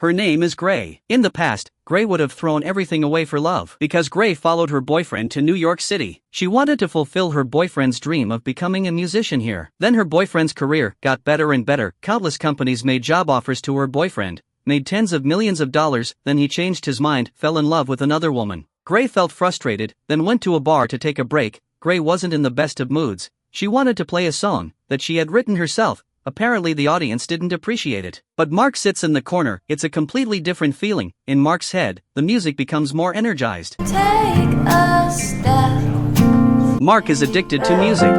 Her name is Gray. In the past, Gray would have thrown everything away for love because Gray followed her boyfriend to New York City. She wanted to fulfill her boyfriend's dream of becoming a musician here. Then her boyfriend's career got better and better. Countless companies made job offers to her boyfriend, made tens of millions of dollars. Then he changed his mind, fell in love with another woman. Gray felt frustrated, then went to a bar to take a break. Gray wasn't in the best of moods. She wanted to play a song that she had written herself. Apparently the audience didn't appreciate it. But Mark sits in the corner. It's a completely different feeling. In Mark's head, the music becomes more energized. Take a step. Mark is addicted to music.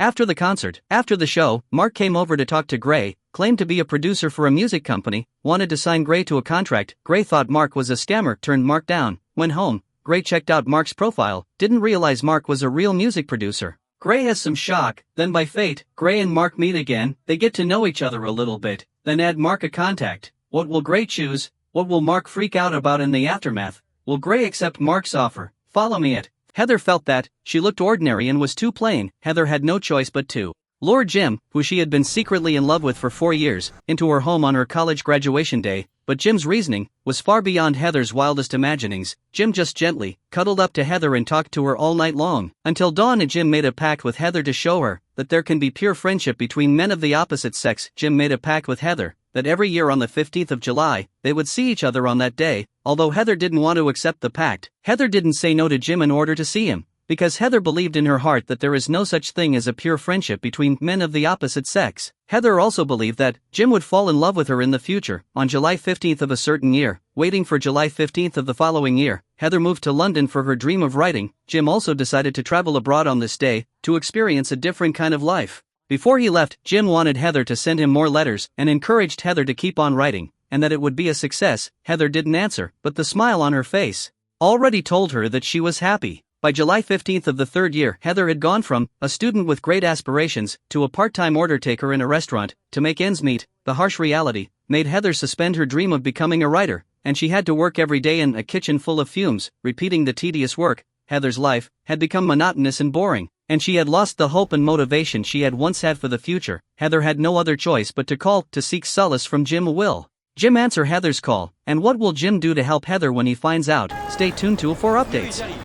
After the concert, after the show, Mark came over to talk to Gray, claimed to be a producer for a music company, wanted to sign Gray to a contract. Gray thought Mark was a scammer, turned Mark down. Went home. Gray checked out Mark's profile, didn't realize Mark was a real music producer. Gray has some shock. Then by fate, Gray and Mark meet again. They get to know each other a little bit, then add Mark a contact. What will Gray choose? What will Mark freak out about in the aftermath? Will Gray accept Mark's offer? Follow me at Heather felt that she looked ordinary and was too plain. Heather had no choice but to lure Jim, who she had been secretly in love with for 4 years, into her home on her college graduation day. But Jim's reasoning was far beyond Heather's wildest imaginings. Jim just gently cuddled up to Heather and talked to her all night long. Until dawn, and Jim made a pact with Heather to show her that there can be pure friendship between men of the opposite sex. Jim made a pact with Heather that every year on the 15th of July, they would see each other on that day. Although Heather didn't want to accept the pact, Heather didn't say no to Jim in order to see him, because Heather believed in her heart that there is no such thing as a pure friendship between men of the opposite sex. Heather also believed that Jim would fall in love with her in the future. On July 15th of a certain year, waiting for July 15th of the following year, Heather moved to London for her dream of writing. Jim also decided to travel abroad on this day to experience a different kind of life. Before he left, Jim wanted Heather to send him more letters and encouraged Heather to keep on writing, and that it would be a success. Heather didn't answer, but the smile on her face already told her that she was happy. By July 15th of the third year, Heather had gone from a student with great aspirations to a part-time order taker in a restaurant. To make ends meet, the harsh reality made Heather suspend her dream of becoming a writer, and she had to work every day in a kitchen full of fumes, repeating the tedious work. Heather's life had become monotonous and boring, and she had lost the hope and motivation she had once had for the future. Heather had no other choice but to call to seek solace from Jim. Will Jim answer Heather's call, and what will Jim do to help Heather when he finds out? Stay tuned for updates.